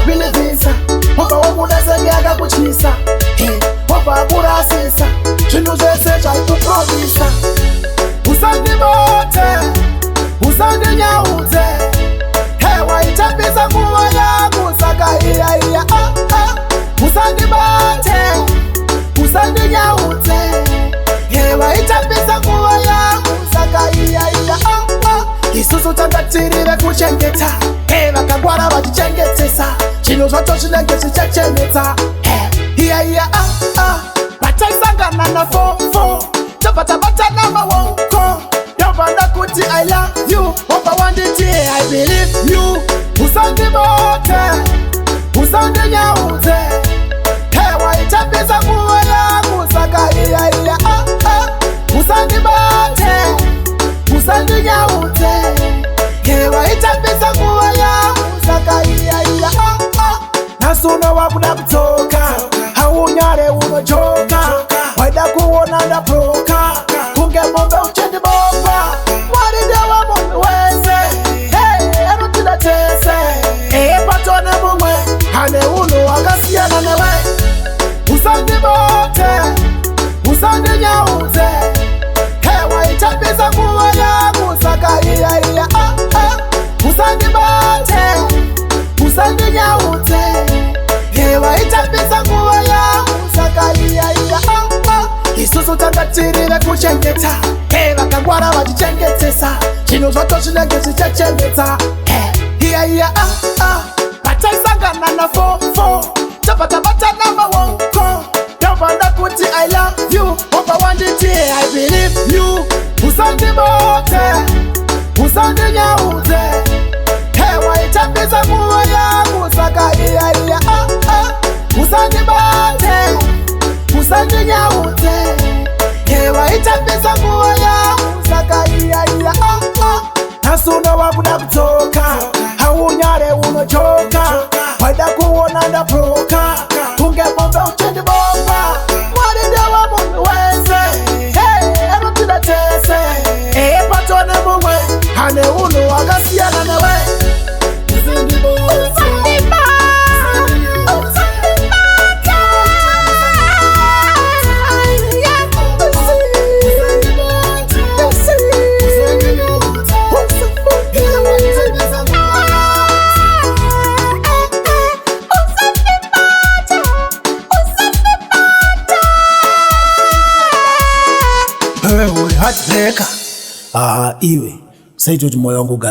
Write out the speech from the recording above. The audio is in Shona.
bilivisa wapa wamunazanyaga kuchisa wapa kurasisa chinu zvese chaikuprovisa usandibote usandinyaudze waitambisa nguva yangu saka iya usandibate usandinyaudze waitambisa nguva yangu saka iya isusu tangatirire kuchengeta vakangwara vachichengetesa chinhu zvacho chinenge zvichachenetsa iya vataisangana na 4-4 tobva tabatana maoko ndobva ndakuti I love you wabva wanditi I believe you usandibote usandinyaudze waitambisa nguva yangu saka iya usandibate usandinyaudze waitambisa nguva yangu saka iya nasuno wakuda kutsoka haunyare unochoka waida kuona ndaproka kunge mombe uchendibomba mwaridewa munhu wese anotida tese patone mumwe ane unhu wakasiyana newe usandibote usandinyaudze waitambisa nguva yangu saka iya usandibate usandinyaudze waitambisa nguva yangu saka iya isusu tangatirire kuchengeta vakangwara vachichengetesa chinhu zvacho chinenge zvichachengetsa iya vataisangana na 4-4 tobva tabatana maoko ndobva ndakuti I love you wabva wanditi I believe you usandibote usandinyaudze waitambisa nguva yangu saka iya usandibate usandinyaudze waitambisa nguva yangu saka iya nasuno wakuda kutsoka haunyare unochoka waida kuona ndaproka kunge mombe uchendibomba mwaridewa munhu wese anotida tese patone mumwe ane unhu wakasiyana newe Iwe saitoti moyo wangu ugara